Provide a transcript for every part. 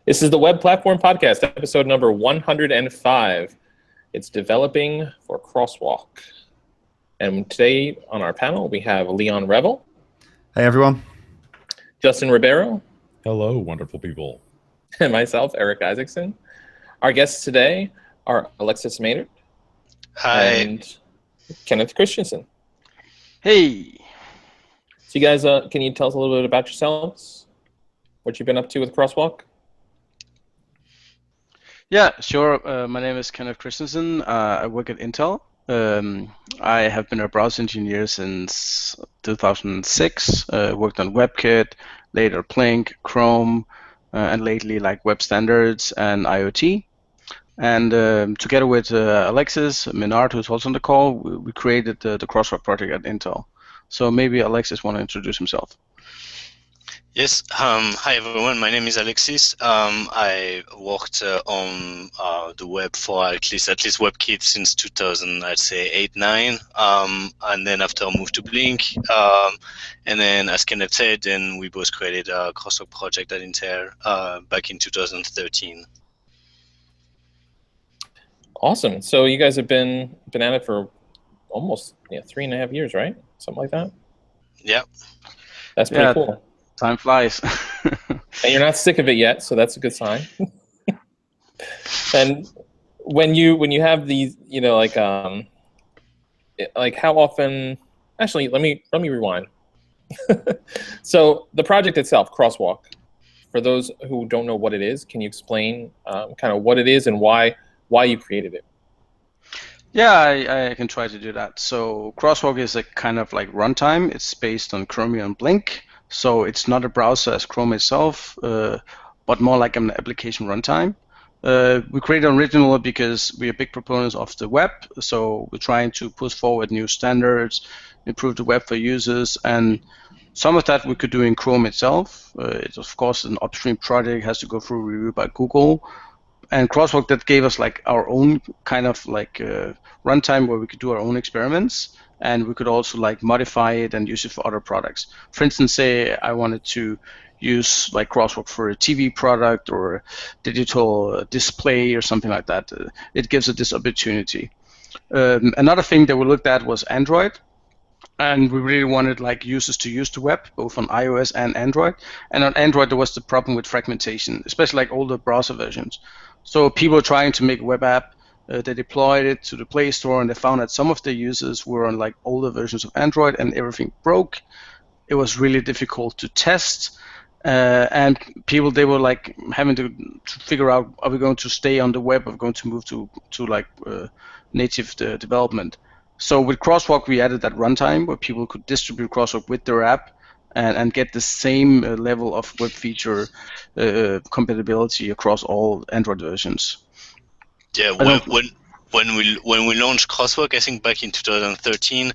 This is the Web Platform Podcast, episode number 105. It's Developing for Crosswalk. And today on our panel, we have Leon Revel. Hey, everyone. Justin Ribeiro. Hello, wonderful people. And myself, Eric Isaacson. Our guests today are Alexis Maynard. Hi. And Kenneth Christensen. Hey. So you guys, can you tell us a little bit about yourselves? What you've been up to with Crosswalk? Yeah, sure. My name is Kenneth Christensen. I work at Intel. I have been a browser engineer since 2006. Worked on WebKit, later Plink, Chrome, and lately like web standards and IoT. And together with Alexis Menard, who's also on the call, we created the Crosswalk project at Intel. So maybe Alexis want to introduce himself. Yes. Hi everyone. My name is Alexis. I worked on the web for at least WebKit since 2000, I'd say 8-9. And then after I moved to Blink, and then as Kenneth said, then we both created a Crosswalk project at Intel back in 2013. Awesome. So you guys have been at it for almost 3.5 years, right? Something like that. Yeah. That's pretty cool. Time flies. And you're not sick of it yet, so that's a good sign. And when you have these, like how often? Actually, let me rewind. So the project itself, Crosswalk, for those who don't know what it is, can you explain kind of what it is and why you created it? Yeah, I can try to do that. So Crosswalk is a kind of like runtime. It's based on Chromium and Blink. So it's not a browser as Chrome itself, but more like an application runtime. We created originally because we are big proponents of the web. So we're trying to push forward new standards, improve the web for users, and some of that we could do in Chrome itself. It's of course an upstream project, has to go through review by Google. And Crosswalk that gave us like our own kind of like runtime where we could do our own experiments. And we could also like modify it and use it for other products. For instance, say I wanted to use like Crosswalk for a TV product or a digital display or something like that. It gives it this opportunity. Another thing that we looked at was Android. And we really wanted like users to use the web, both on iOS and Android. And on Android, there was the problem with fragmentation, especially like older browser versions. So people trying to make a web app, they deployed it to the Play Store, and they found that some of the users were on like older versions of Android, and everything broke. It was really difficult to test, and people they were like having to figure out: are we going to stay on the web? Are we going to move to like native development? So with Crosswalk, we added that runtime where people could distribute Crosswalk with their app and get the same level of web feature compatibility across all Android versions. Yeah, when we launched Crosswalk, I think back in 2013,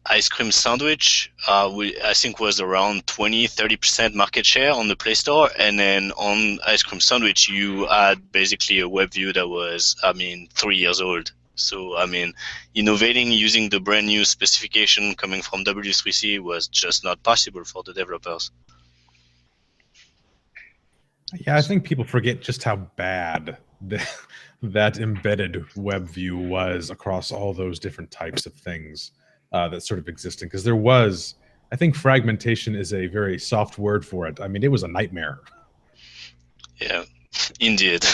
Ice Cream Sandwich, I think was around 20-30% market share on the Play Store, and then on Ice Cream Sandwich, you had basically a web view that was, 3 years old. So, innovating using the brand new specification coming from W3C was just not possible for the developers. Yeah, I think people forget just how bad that embedded web view was across all those different types of things that sort of existed. Because there was, I think fragmentation is a very soft word for it. I mean, it was a nightmare. Yeah, indeed.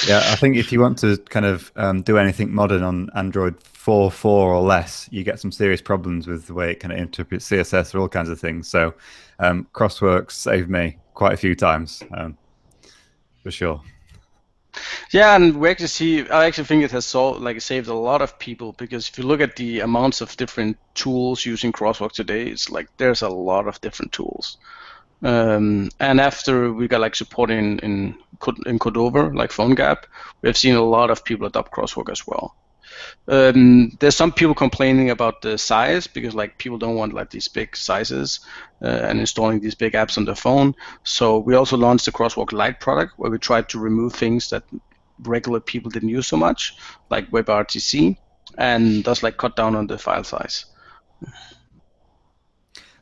Yeah, I think if you want to kind of do anything modern on Android 4.4 or less, you get some serious problems with the way it kind of interprets CSS or all kinds of things. So Crosswalk saved me quite a few times, for sure. Yeah, and we actually see. I actually think it has saved a lot of people, because if you look at the amounts of different tools using Crosswalk today, it's like there's a lot of different tools. And after we got like support in Cordova, like PhoneGap, we have seen a lot of people adopt Crosswalk as well. There's some people complaining about the size, because like people don't want like these big sizes and installing these big apps on their phone. So we also launched the Crosswalk Lite product, where we tried to remove things that regular people didn't use so much, like WebRTC, and thus like cut down on the file size.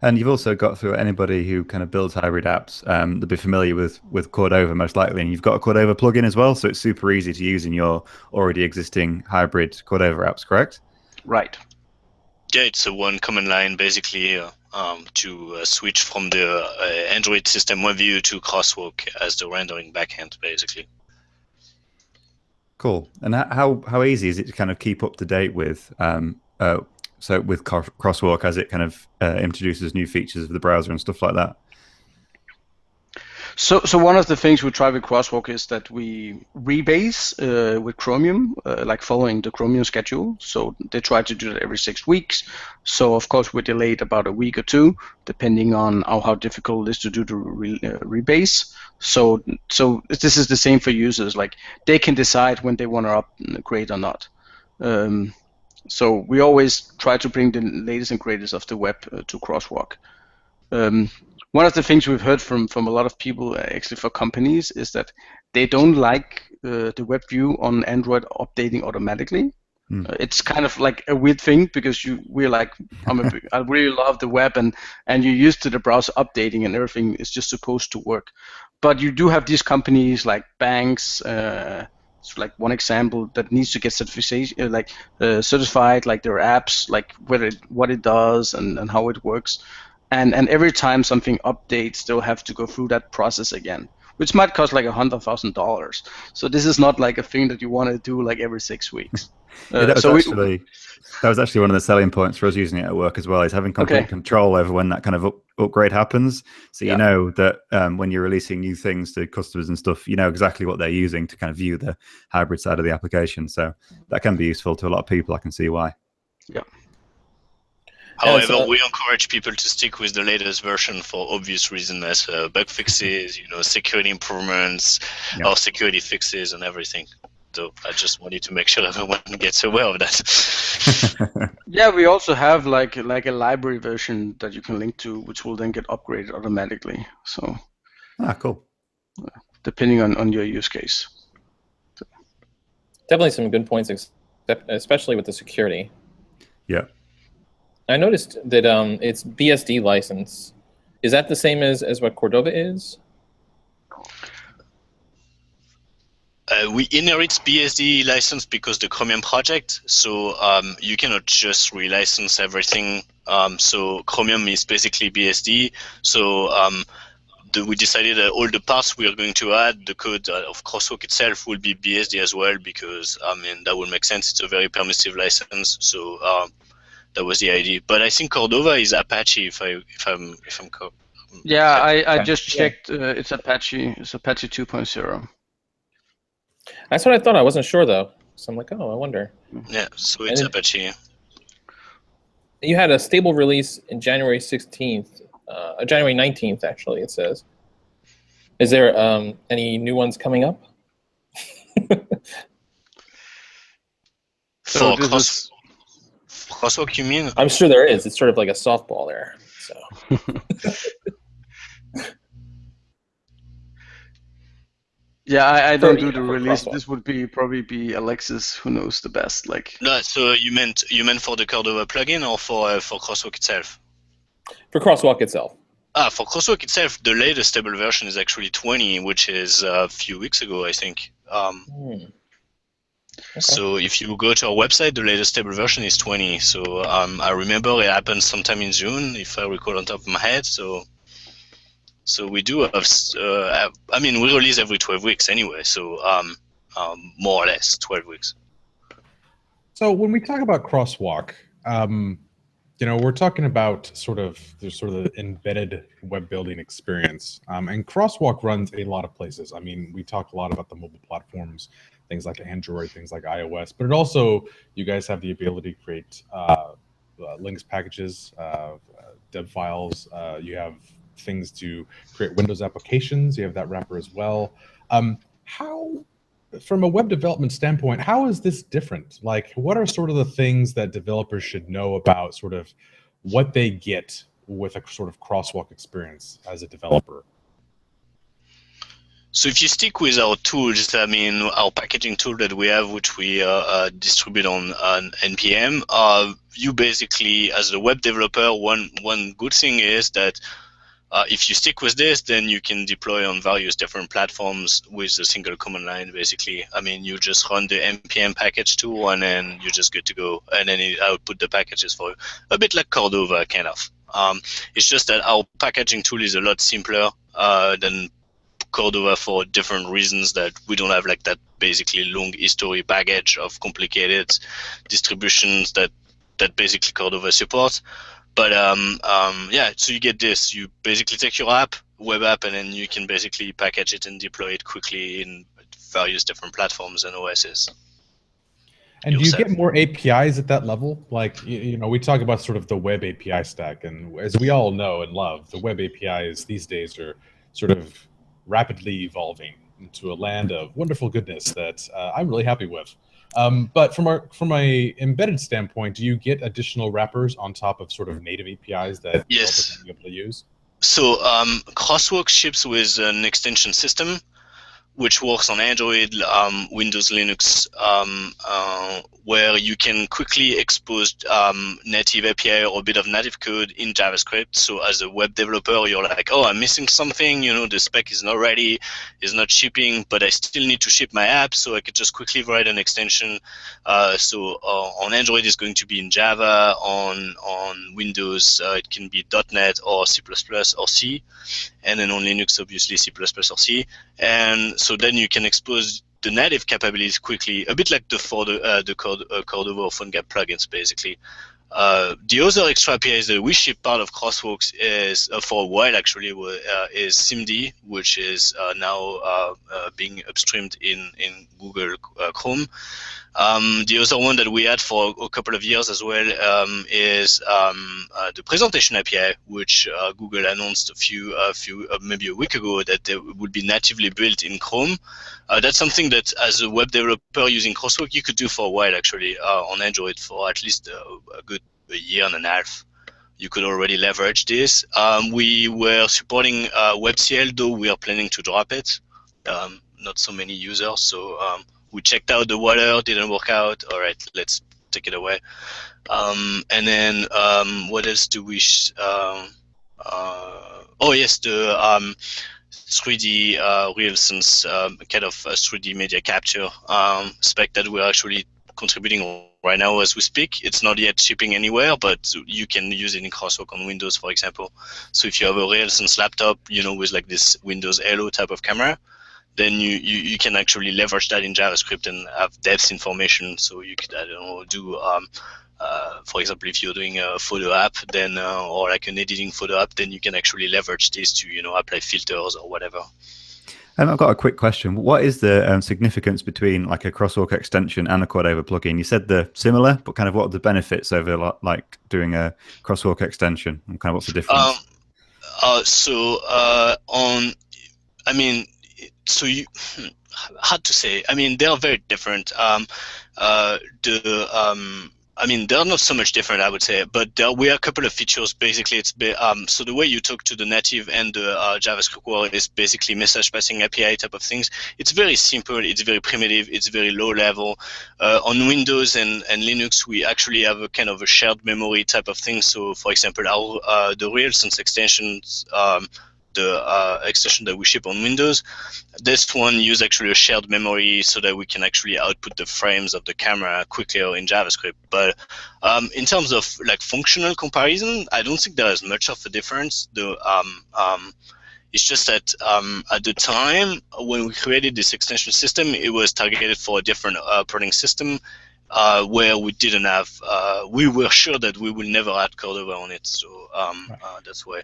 And you've also got through anybody who kind of builds hybrid apps, they'll be familiar with Cordova most likely, and you've got a Cordova plugin as well, so it's super easy to use in your already existing hybrid Cordova apps, correct? Right. Yeah, it's a one command line basically to switch from the Android system web view to Crosswalk as the rendering backend, basically. Cool. And how easy is it to kind of keep up to date with with Crosswalk as it kind of introduces new features of the browser and stuff like that? So one of the things we try with Crosswalk is that we rebase with Chromium, like following the Chromium schedule. So they try to do that every 6 weeks. So of course we're delayed about a week or two, depending on how difficult it is to do the rebase. So this is the same for users. Like they can decide when they want to upgrade or not. So we always try to bring the latest and greatest of the web to Crosswalk. One of the things we've heard from a lot of people, actually for companies, is that they don't like the web view on Android updating automatically. It's kind of like a weird thing because we're like, I really love the web and you're used to the browser updating and everything is just supposed to work. But you do have these companies like banks, it's like one example that needs to get certification, certified, like their apps, like what it does and how it works. And every time something updates, they'll have to go through that process again, which might cost like $100,000. So this is not like a thing that you want to do like every 6 weeks. Yeah, that was actually one of the selling points for us using it at work as well, is having complete control over when that kind of upgrade happens. So you know that when you're releasing new things to customers and stuff, you know exactly what they're using to kind of view the hybrid side of the application. So that can be useful to a lot of people. I can see why. Yeah. However, we encourage people to stick with the latest version for obvious reasons, as bug fixes, security improvements, or security fixes and everything. So I just wanted to make sure everyone gets aware of that. Yeah, we also have like a library version that you can link to, which will then get upgraded automatically. So. Cool. Depending on your use case. Definitely some good points, especially with the security. Yeah. I noticed that it's BSD license. Is that the same as what Cordova is? We inherit BSD license because the Chromium project, so you cannot just relicense everything. So Chromium is basically BSD. So we decided that all the parts we are going to add, the code of Crosswalk itself will be BSD as well, because that would make sense. It's a very permissive license. So that was the idea. But I think Cordova is Apache, if I'm correct. Yeah, I just checked. It's Apache. It's Apache 2.0. That's what I thought. I wasn't sure though. So I'm like, oh, I wonder. Yeah, so it's Apache. You had a stable release in January 16th, January 19th, actually, it says. Is there any new ones coming up? For Crosswalk, you mean? I'm sure there is. It's sort of like a softball there. So. Yeah, I don't do the release. This would probably be Alexis who knows the best. Like. No, so you meant for the Cordova plugin or for Crosswalk itself? For Crosswalk itself. For Crosswalk itself, the latest stable version is actually 20, which is a few weeks ago, I think. Okay. So if you go to our website, the latest stable version is 20. So I remember it happened sometime in June, if I recall on top of my head. So we do have, we release every 12 weeks anyway. So more or less 12 weeks. So when we talk about Crosswalk, we're talking about sort of the embedded web building experience, and Crosswalk runs a lot of places. I mean, we talk a lot about the mobile platforms, things like Android, things like iOS, but it also, you guys have the ability to create links packages, deb files. You have things to create Windows applications. You have that wrapper as well. How, from a web development standpoint, how is this different? Like, what are sort of the things that developers should know about sort of what they get with a sort of Crosswalk experience as a developer? So if you stick with our tools, I mean, our packaging tool that we have, which we distribute on NPM, you basically, as a web developer, one good thing is that if you stick with this, then you can deploy on various different platforms with a single command line, basically. I mean, you just run the npm package tool, and then you're just good to go. And then it output the packages for you. A bit like Cordova, kind of. It's just that our packaging tool is a lot simpler than Cordova for different reasons, that we don't have like that basically long history baggage of complicated distributions that basically Cordova supports. But yeah, so you get this. You basically take your app, web app, and then you can basically package it and deploy it quickly in various different platforms and OSs. And do you get more APIs at that level? Like, you know, we talk about sort of the web API stack, and as we all know and love, the web APIs these days are sort of rapidly evolving into a land of wonderful goodness that I'm really happy with. But from a embedded standpoint, do you get additional wrappers on top of sort of native APIs that yes. you'll be able to use? So Crosswalk ships with an extension system, which works on Android, Windows, Linux, where you can quickly expose native API or a bit of native code in JavaScript. So as a web developer, you're like, oh, I'm missing something. You know, the spec is not ready, is not shipping, but I still need to ship my app. So I could just quickly write an extension. So on Android, it's going to be in Java. On Windows, it can be .NET or C++ or C. And then on Linux, obviously C++ or C. And so then you can expose the native capabilities quickly, a bit like the Cordova or PhoneGap plugins, basically. The other extra APIs that we ship part of Crosswalks is, for a while actually, is SIMD, which is now being upstreamed in Google Chrome. The other one that we had for a couple of years as well is the presentation API, which Google announced maybe a week ago that they would be natively built in Chrome. That's something that, as a web developer using Crosswalk, you could do for a while actually on Android for at least a good year and a half. You could already leverage this. We were supporting WebCL, though we are planning to drop it. Not so many users, so we checked out the water, didn't work out. All right, let's take it away. And then what else do we? Oh yes, the 3D RealSense kind of 3D media capture spec that we're actually contributing right now as we speak. It's not yet shipping anywhere, but you can use it in Crosswalk on Windows, for example. So if you have a RealSense laptop, you know, with like this Windows Halo type of camera, then you can actually leverage that in JavaScript and have depth information. So you could, I don't know, do, for example, if you're doing a photo app, then or like an editing photo app, then you can actually leverage this to, you know, apply filters or whatever. I've got a quick question. What is the significance between like a Crosswalk extension and a Cordova plugin? You said they're similar, but kind of what are the benefits over like doing a Crosswalk extension, and kind of what's the difference? Hard to say. I mean, they are very different. I mean, they're not so much different, I would say, but there were a couple of features. Basically, it's so the way you talk to the native and the JavaScript world is basically message passing API type of things. It's very simple. It's very primitive. It's very low level. On Windows and Linux, we actually have a kind of a shared memory type of thing. So, for example, the RealSense extensions, the extension that we ship on Windows, this one uses actually a shared memory so that we can actually output the frames of the camera quickly in JavaScript. But in terms of like functional comparison, I don't think there is much of a difference. It's just that at the time when we created this extension system, it was targeted for a different operating system. Where we didn't have, we were sure that we will never add Cordova on it, so that's why.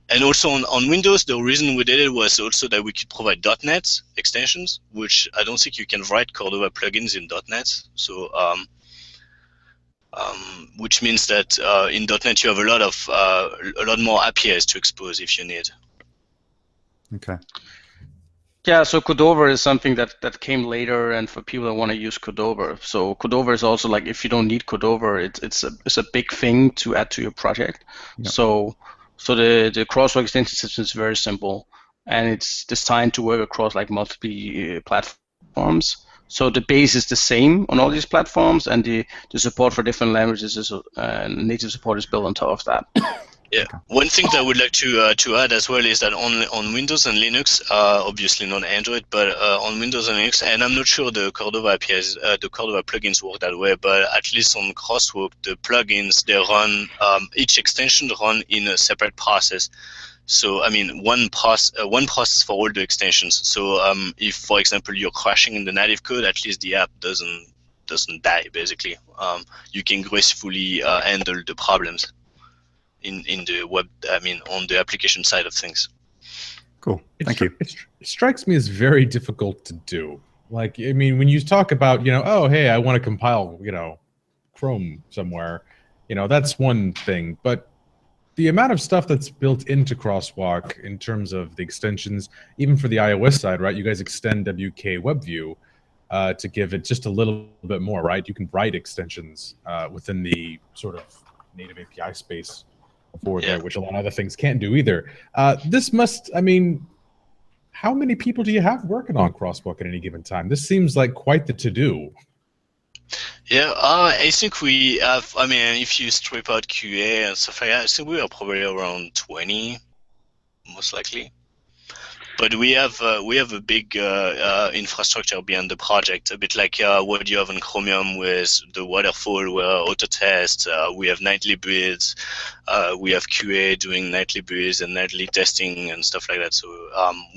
And also on Windows, the reason we did it was also that we could provide .NET extensions, which I don't think you can write Cordova plugins in .NET. So, which means that in .NET you have a lot more APIs to expose if you need. Okay. Yeah, so Cordova is something that came later, and for people that want to use Cordova. So Cordova is also like, if you don't need Cordova, it's a big thing to add to your project. Yep. So the Crosswalk extension system is very simple. and it's designed to work across like multiple platforms. So the base is the same on all these platforms, and the support for different languages is native support is built on top of that. Yeah. One thing that I would like to add as well is that on Windows and Linux, obviously not Android, but on Windows and Linux, and I'm not sure the Cordova APIs, the Cordova plugins work that way, but at least on Crosswalk, the plugins, they run, each extension run in a separate process. So I mean, one process for all the extensions. So if, for example, you're crashing in the native code, at least the app doesn't die. Basically, you can gracefully handle the problems in the web. I mean, on the application side of things. Cool. Thank you. It strikes me as very difficult to do. Like, I mean, when you talk about, oh, hey, I want to compile, Chrome somewhere, that's one thing. But the amount of stuff that's built into Crosswalk in terms of the extensions, even for the iOS side, right? You guys extend WK WebView to give it just a little bit more, right? You can write extensions within the sort of native API space for there, which a lot of other things can't do either. This must, I mean, how many people do you have working on Crosswalk at any given time? This seems like quite the to-do. Yeah, I think we have, I mean, if you strip out QA and stuff like that, I think we are probably around 20, most likely. But we have a big infrastructure behind the project, a bit like what you have in Chromium with the waterfall where auto test. We have nightly builds. We have QA doing nightly builds and nightly testing and stuff like that. So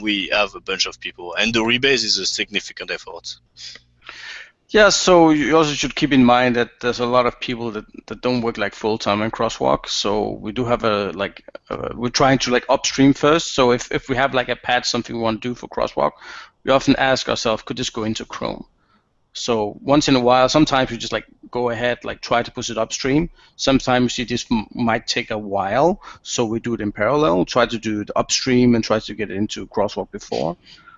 we have a bunch of people, and the rebase is a significant effort. Yeah, so you also should keep in mind that there's a lot of people that don't work like full-time in Crosswalk. So we do have we're trying to like upstream first. So if we have like a patch, something we want to do for Crosswalk, we often ask ourselves, could this go into Chrome? So once in a while, sometimes we just like go ahead, like try to push it upstream. Sometimes this might take a while, so we do it in parallel, try to do it upstream and try to get it into Crosswalk before.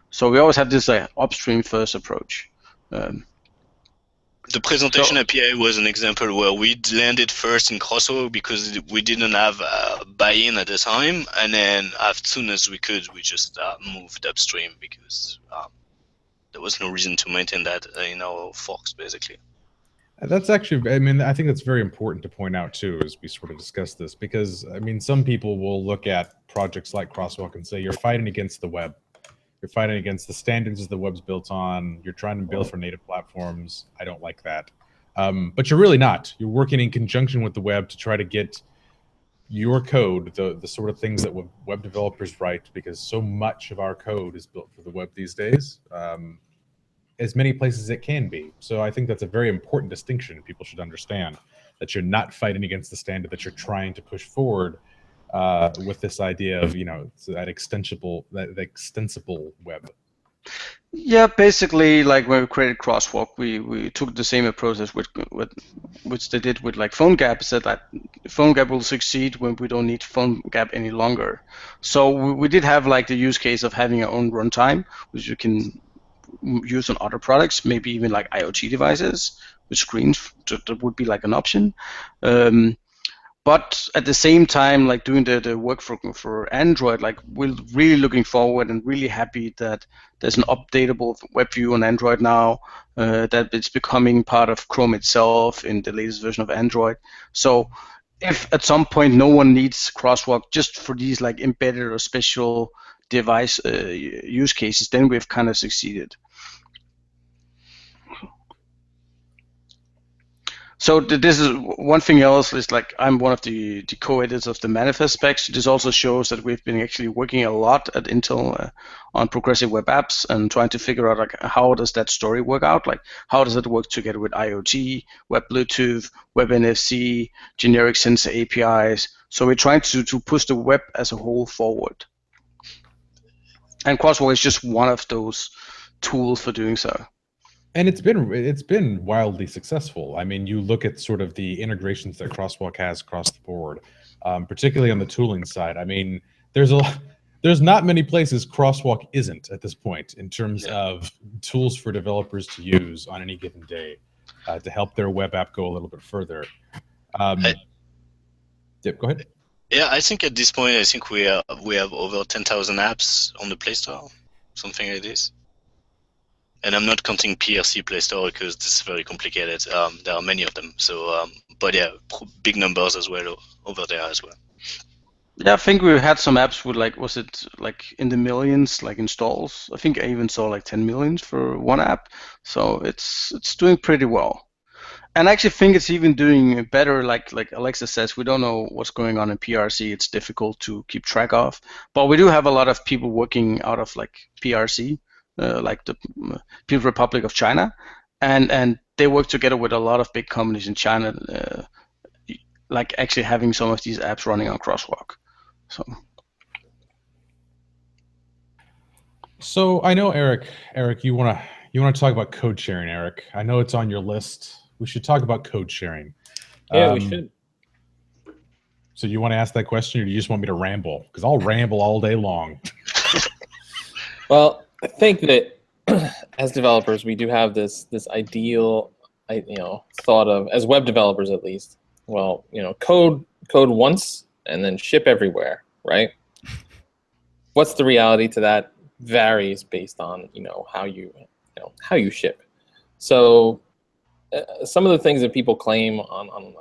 So we always have this upstream first approach. The presentation API was an example where we landed first in Crosswalk because we didn't have buy-in at the time, and then as soon as we could, we just moved upstream because there was no reason to maintain that in our forks, basically. That's actually, I mean, I think that's very important to point out too, as we sort of discuss this, because I mean, some people will look at projects like Crosswalk and say, you're fighting against the web. You're fighting against the standards the web's built on. You're trying to build for native platforms. I don't like that. But you're really not. You're working in conjunction with the web to try to get your code, the sort of things that web developers write, because so much of our code is built for the web these days, as many places as it can be. So I think that's a very important distinction people should understand, that you're not fighting against the standard that you're trying to push forward with this idea of that extensible web. Yeah, basically, like when we created Crosswalk, we took the same approach as which they did with like PhoneGap. Said that PhoneGap will succeed when we don't need PhoneGap any longer. So we did have like the use case of having our own runtime, which you can use on other products, maybe even like IoT devices with screens. That would be like an option. But at the same time, like doing the work for Android, like we're really looking forward and really happy that there's an updatable web view on Android now, that it's becoming part of Chrome itself in the latest version of Android. So if at some point no one needs Crosswalk just for these like embedded or special device use cases, then we've kind of succeeded. So this is one thing else is like I'm one of the co-editors of the manifest specs. This also shows that we've been actually working a lot at Intel on progressive web apps and trying to figure out like how does that story work out? Like how does it work together with IoT, Web Bluetooth, Web NFC, generic sensor APIs? So we're trying to push the web as a whole forward. And Crosswalk is just one of those tools for doing so. And it's been wildly successful. I mean, you look at sort of the integrations that Crosswalk has across the board, particularly on the tooling side. I mean, there's not many places Crosswalk isn't at this point in terms of tools for developers to use on any given day to help their web app go a little bit further. Go ahead. Yeah, I think at this point, I think we have over 10,000 apps on the Play Store, something like this. And I'm not counting PRC Play Store because this is very complicated. There are many of them. So, but yeah, big numbers as well over there as well. Yeah, I think we had some apps with like, was it like in the millions, like installs? I think I even saw like 10 millions for one app. So it's doing pretty well. And I actually think it's even doing better. Like Alexa says, we don't know what's going on in PRC. It's difficult to keep track of. But we do have a lot of people working out of like PRC, like the People's Republic of China, and they work together with a lot of big companies in China, like actually having some of these apps running on Crosswalk. So I know Eric, you want to talk about code sharing, Eric. I know it's on your list. We should talk about code sharing. Yeah, we should. So you want to ask that question, or do you just want me to ramble? Because I'll ramble all day long. Well, I think that as developers, we do have this ideal, thought of, as web developers at least. Well, code once and then ship everywhere, right? What's the reality to that varies based on how you ship. So some of the things that people claim on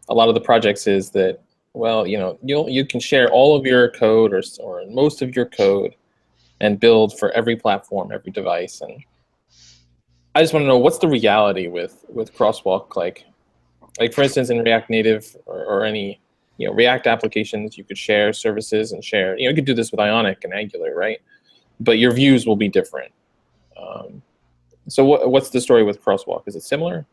a lot of the projects is that, well, you can share all of your code or most of your code and build for every platform, every device. And I just want to know, what's the reality with Crosswalk? Like for instance, in React Native or any React applications, you could share services and share. You could do this with Ionic and Angular, right? But your views will be different. So what's the story with Crosswalk? Is it similar?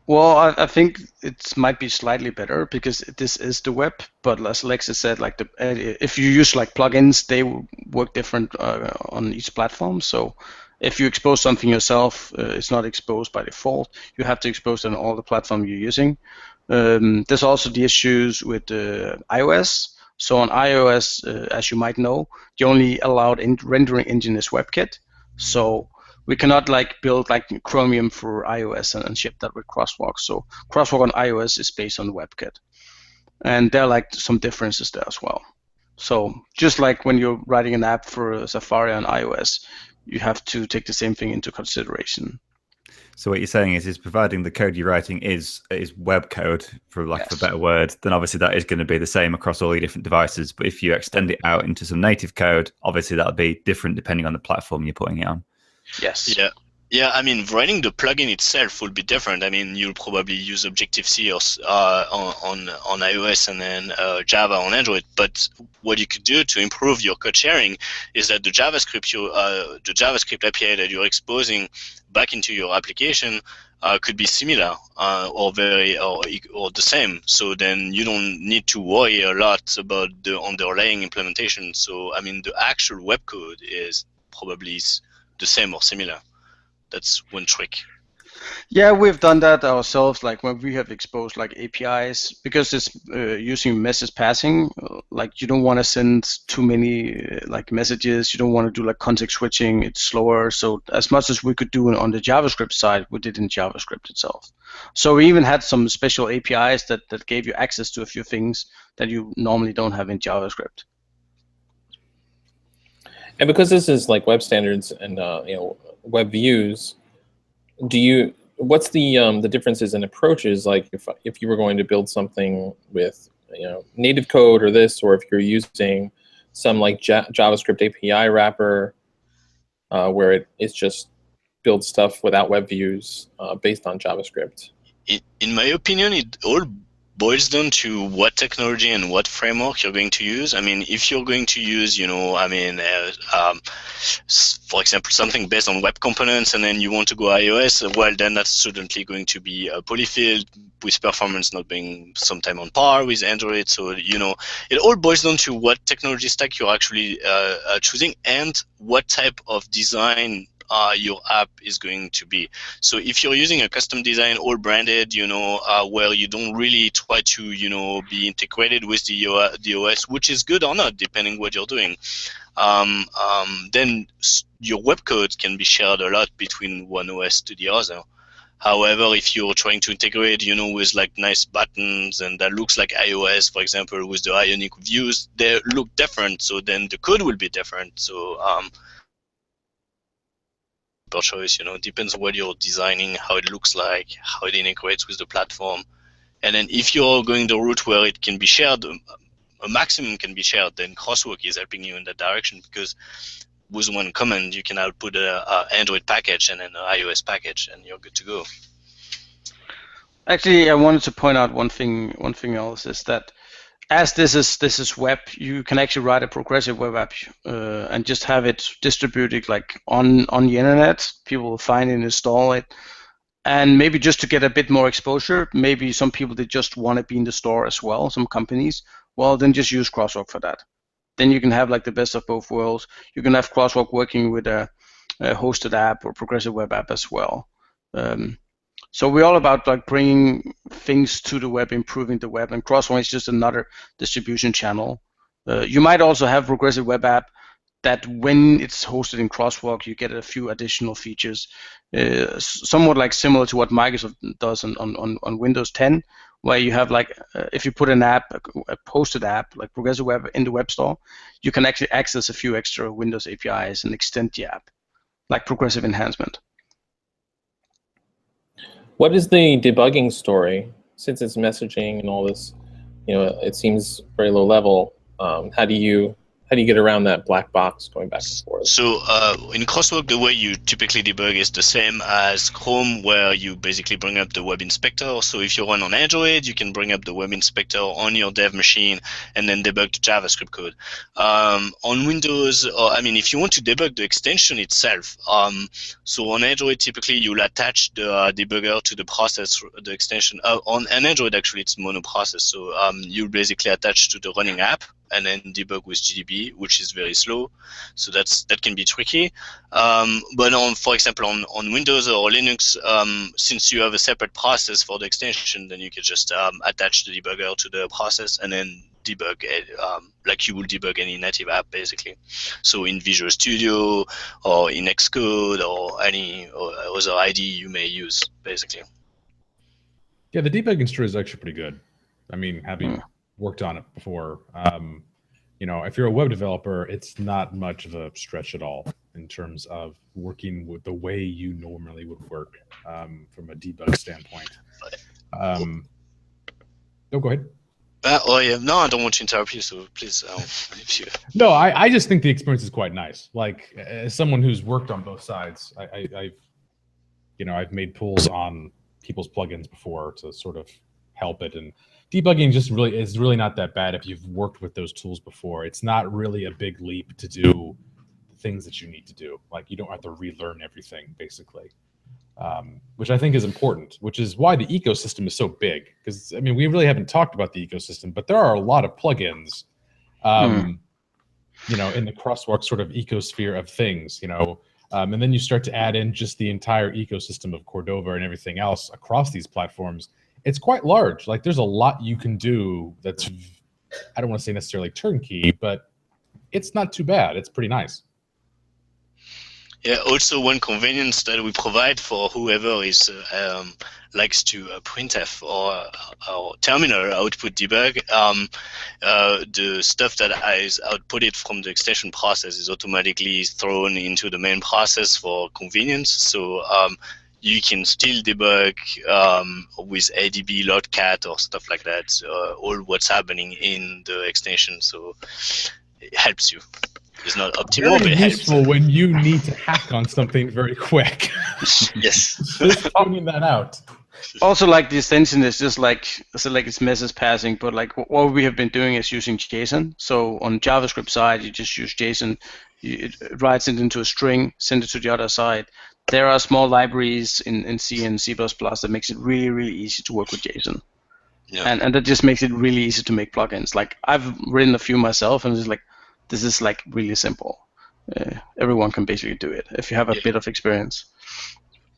Well, I think it might be slightly better because this is the web. But as Alexa said, like if you use like plugins, they work different on each platform. So if you expose something yourself, it's not exposed by default. You have to expose it on all the platforms you're using. There's also the issues with iOS. So on iOS, as you might know, the only allowed rendering engine is WebKit. So we cannot like build like Chromium for iOS and ship that with Crosswalk. So Crosswalk on iOS is based on WebKit, and there are like some differences there as well. So just like when you're writing an app for Safari on iOS, you have to take the same thing into consideration. So what you're saying is providing the code you're writing is web code, for lack of a better word, then obviously that is going to be the same across all your different devices. But if you extend it out into some native code, obviously that'll be different depending on the platform you're putting it on. Yes. Yeah. I mean, writing the plugin itself will be different. I mean, you'll probably use Objective-C on iOS and then Java on Android. But what you could do to improve your code sharing is that the JavaScript API that you're exposing back into your application could be similar or the same. So then you don't need to worry a lot about the underlying implementation. So I mean, the actual web code is probably the same or similar. That's one trick. Yeah, we've done that ourselves. Like when we have exposed like APIs, because it's using message passing. Like you don't want to send too many like messages. You don't want to do like context switching. It's slower. So as much as we could do on the JavaScript side, we did in JavaScript itself. So we even had some special APIs that gave you access to a few things that you normally don't have in JavaScript. And because this is like web standards and web views, what's the differences in approaches? Like if you were going to build something with native code or this, or if you're using some like JavaScript API wrapper where it's just build stuff without web views based on JavaScript. In my opinion, it all boils down to what technology and what framework you're going to use. I mean, if you're going to use, for example, something based on web components, and then you want to go iOS, well, then that's certainly going to be polyfill with performance not being sometime on par with Android. So, it all boils down to what technology stack you're actually choosing and what type of design your app is going to be. So if you're using a custom design, all branded, where you don't really try to, be integrated with the OS, which is good or not, depending what you're doing, then your web code can be shared a lot between one OS to the other. However, if you're trying to integrate, with like nice buttons and that looks like iOS, for example, with the Ionic views, they look different. So then the code will be different. So per choice, depends on what you're designing, how it looks like, how it integrates with the platform. And then if you're going the route where it can be shared, a maximum can be shared, then Crosswalk is helping you in that direction, because with one command you can output a Android package and an iOS package, and you're good to go. Actually, I wanted to point out one thing else is that as this is web, you can actually write a progressive web app and just have it distributed like on the internet. People will find and install it. And maybe just to get a bit more exposure, maybe some people that just want to be in the store as well, some companies, well, then just use Crosswalk for that. Then you can have like the best of both worlds. You can have Crosswalk working with a hosted app or progressive web app as well. So we're all about like bringing things to the web, improving the web, and Crosswalk is just another distribution channel. You might also have progressive web app that when it's hosted in Crosswalk, you get a few additional features, somewhat like similar to what Microsoft does on Windows 10, where you have like, if you put an app, a posted app, like Progressive Web in the Web Store, you can actually access a few extra Windows APIs and extend the app, like progressive enhancement. What is the debugging story? Since it's messaging and all this, it seems very low level. How do you get around that black box going back and forth? So in Crosswalk, the way you typically debug is the same as Chrome, where you basically bring up the web inspector. So if you run on Android, you can bring up the web inspector on your dev machine and then debug the JavaScript code. On Windows, if you want to debug the extension itself, so on Android, typically you'll attach the debugger to the process, the extension. On Android, actually, it's monoprocess. So you'll basically attach to the running app and then debug with GDB, which is very slow. So that can be tricky. But for example, on Windows or Linux, since you have a separate process for the extension, then you can just attach the debugger to the process and then debug it, like you will debug any native app, basically. So in Visual Studio or in Xcode or any other IDE you may use, basically. Yeah, the debugging story is actually pretty good. Having worked on it before, if you're a web developer, it's not much of a stretch at all in terms of working with the way you normally would work from a debug standpoint. Go ahead. Yeah. No, I don't want to interrupt you, so please. If you... No, I just think the experience is quite nice. Like, as someone who's worked on both sides, I've made pulls on people's plugins before to sort of help it, and debugging is really not that bad if you've worked with those tools before. It's not really a big leap to do the things that you need to do. Like, you don't have to relearn everything, basically, which I think is important, which is why the ecosystem is so big. Because, we really haven't talked about the ecosystem, but there are a lot of plugins, in the Crosswalk sort of ecosphere of things, and then you start to add in just the entire ecosystem of Cordova and everything else across these platforms. It's quite large. Like, there's a lot you can do that's, I don't want to say necessarily turnkey, but it's not too bad. It's pretty nice. Yeah, also one convenience that we provide for whoever is likes to printf or terminal output debug, the stuff that is outputted from the extension process is automatically thrown into the main process for convenience. So you can still debug with ADB, Lotcat, or stuff like that, all what's happening in the extension. So it helps you. It's not optimal, but it helps. Useful when you need to hack on something very quick. Yes. Just pointing that out. Also, like, the extension is just like it's message passing, but like what we have been doing is using JSON. So on JavaScript side, you just use JSON. It writes it into a string, send it to the other side. There are small libraries in C and C++ that makes it really, really easy to work with JSON. Yeah. And that just makes it really easy to make plugins. Like, I've written a few myself, and it's like, this is like really simple. Everyone can basically do it if you have a bit of experience.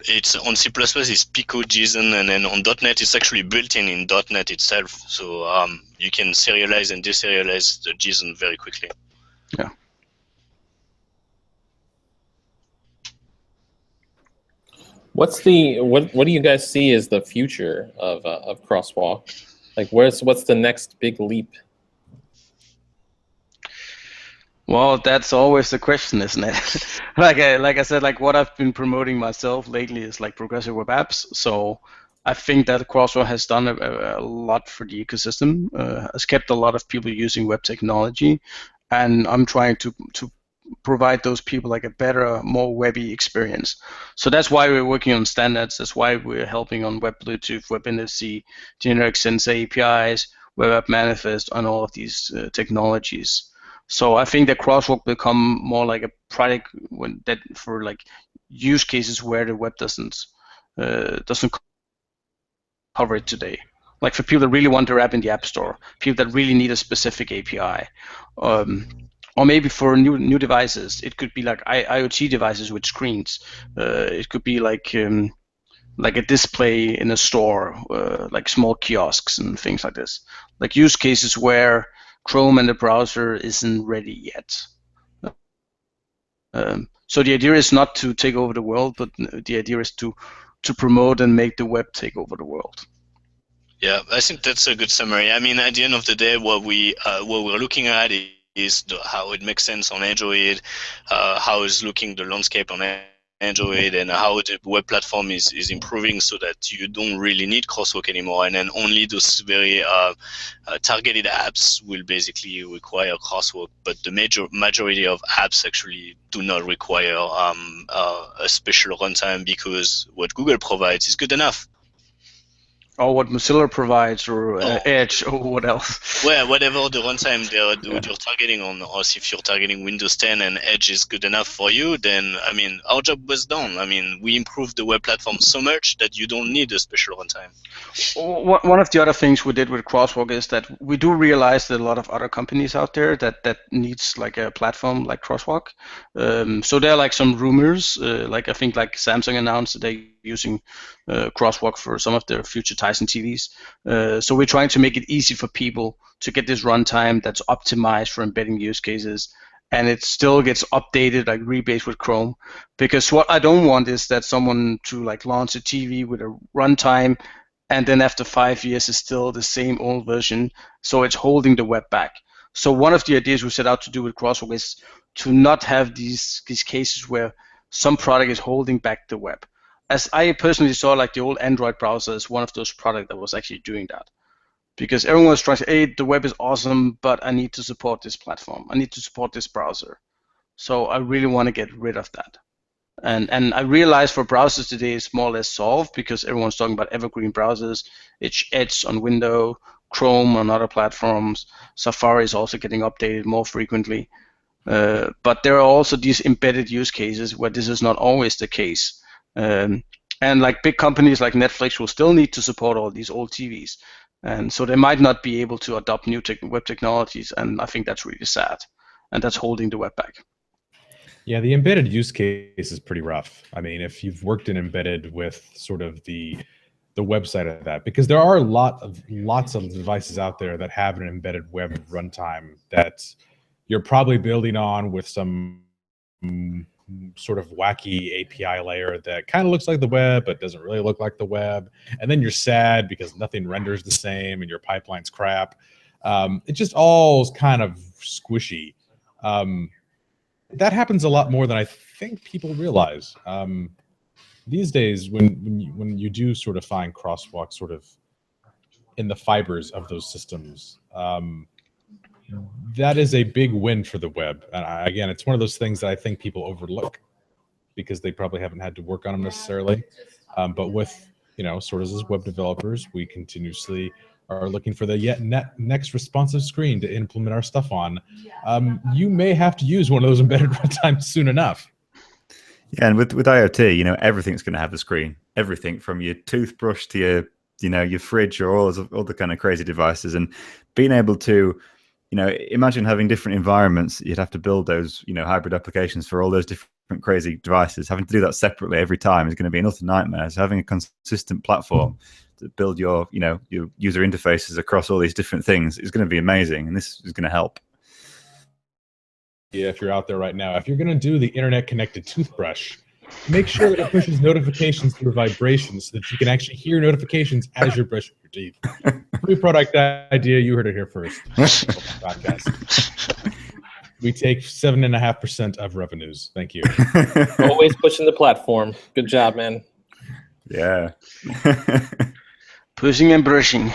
It's on C++, it's Pico JSON, and then on .NET, it's actually built in .NET itself. So you can serialize and deserialize the JSON very quickly. Yeah. What do you guys see as the future of Crosswalk? Like, what's the next big leap? Well, that's always the question, isn't it? like I said, like what I've been promoting myself lately is like progressive web apps. So I think that Crosswalk has done a lot for the ecosystem, has kept a lot of people using web technology, and I'm trying to provide those people like a better, more webby experience. So that's why we're working on standards. That's why we're helping on Web Bluetooth, Web NFC, generic sensor APIs, Web App Manifest, and all of these technologies. So I think that Crosswalk will become more like a product that for like use cases where the web doesn't cover it today. Like for people that really want their app in the App Store, people that really need a specific API, or maybe for new devices, it could be like IoT devices with screens. It could be like a display in a store, like small kiosks and things like this. Like use cases where Chrome and the browser isn't ready yet. So the idea is not to take over the world, but the idea is to promote and make the web take over the world. Yeah, I think that's a good summary. I mean, at the end of the day, what we're looking at is how it makes sense on Android, how is looking the landscape on Android, and how the web platform is improving so that you don't really need Crosswalk anymore, and then only those very targeted apps will basically require Crosswalk. But the majority of apps actually do not require a special runtime because what Google provides is good enough. Or what Mozilla provides, or Edge, or what else? Well, whatever the runtime you're targeting on, or if you're targeting Windows 10 and Edge is good enough for you, then, I mean, our job was done. I mean, we improved the web platform so much that you don't need a special runtime. One of the other things we did with Crosswalk is that we do realize that a lot of other companies out there that needs like a platform like Crosswalk. So there are like some rumors, like I think like Samsung announced that they're using Crosswalk for some of their future Tyson TVs. So we're trying to make it easy for people to get this runtime that's optimized for embedding use cases, and it still gets updated, like rebased with Chrome. Because what I don't want is that someone to like launch a TV with a runtime, and then after 5 years is still the same old version, so it's holding the web back. So one of the ideas we set out to do with Crosswalk is to not have these cases where some product is holding back the web. As I personally saw, like the old Android browser is one of those products that was actually doing that. Because everyone was trying to say, hey, the web is awesome, but I need to support this platform. I need to support this browser. So I really want to get rid of that. And I realize for browsers today it's more or less solved because everyone's talking about evergreen browsers. It's Edge on Windows, Chrome on other platforms. Safari is also getting updated more frequently. But there are also these embedded use cases where this is not always the case. And like big companies like Netflix will still need to support all these old TVs. And so they might not be able to adopt new web technologies. And I think that's really sad. And that's holding the web back. Yeah, the embedded use case is pretty rough. I mean, if you've worked in embedded with sort of the website of that, because there are lots of devices out there that have an embedded web runtime that you're probably building on with some sort of wacky API layer that kind of looks like the web but doesn't really look like the web, and then you're sad because nothing renders the same and your pipeline's crap. It just all is kind of squishy. That happens a lot more than I think people realize. These days, when you do sort of find Crosswalk sort of in the fibers of those systems, that is a big win for the web. And again, it's one of those things that I think people overlook because they probably haven't had to work on them necessarily. But with, sort of as web developers, we continuously are looking for the next responsive screen to implement our stuff on. You may have to use one of those embedded runtimes soon enough. Yeah, and with IoT, everything's going to have a screen. Everything from your toothbrush to your fridge or all the kind of crazy devices, and being able to, imagine having different environments. You'd have to build those, hybrid applications for all those different crazy devices. Having to do that separately every time is going to be an utter nightmare. So having a consistent platform to build your user interfaces across all these different things is going to be amazing, and this is going to help. Yeah, if you're out there right now, if you're going to do the internet connected toothbrush, Make sure that it pushes notifications through vibrations so that you can actually hear notifications as you're brushing your teeth. Free product idea, you heard it here first. Podcast. We take 7.5% of revenues. Thank you. Always pushing the platform. Good job, man. Yeah. Pushing and brushing.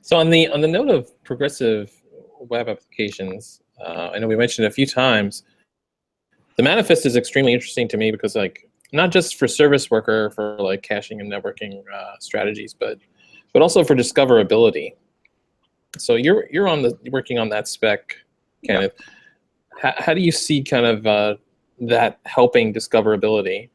So on the note of progressive web applications, I know we mentioned it a few times. The manifest is extremely interesting to me because, like, not just for service worker for like caching and networking strategies, but also for discoverability. So you're working on that spec, Kenneth. Yeah. How do you see kind of that helping discoverability?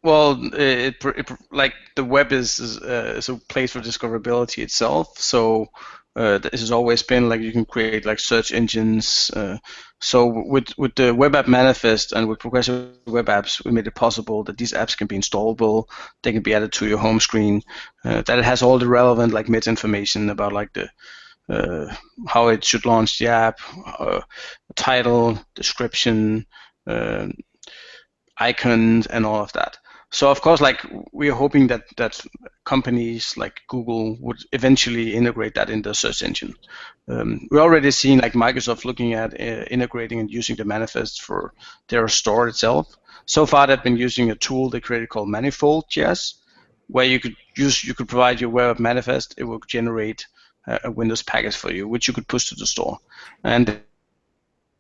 Well, it like the web is a place for discoverability itself. So this has always been like you can create like search engines. So with the web app manifest and with progressive web apps, we made it possible that these apps can be installable. They can be added to your home screen. That it has all the relevant like meta information about like the how it should launch the app, title, description, icons, and all of that. So of course, like we're hoping that companies like Google would eventually integrate that in the search engine. We're already seeing like Microsoft looking at integrating and using the manifest for their store itself. So far, they've been using a tool they created called Manifold.js, where you could provide your web app manifest. It will generate a Windows package for you, which you could push to the store. And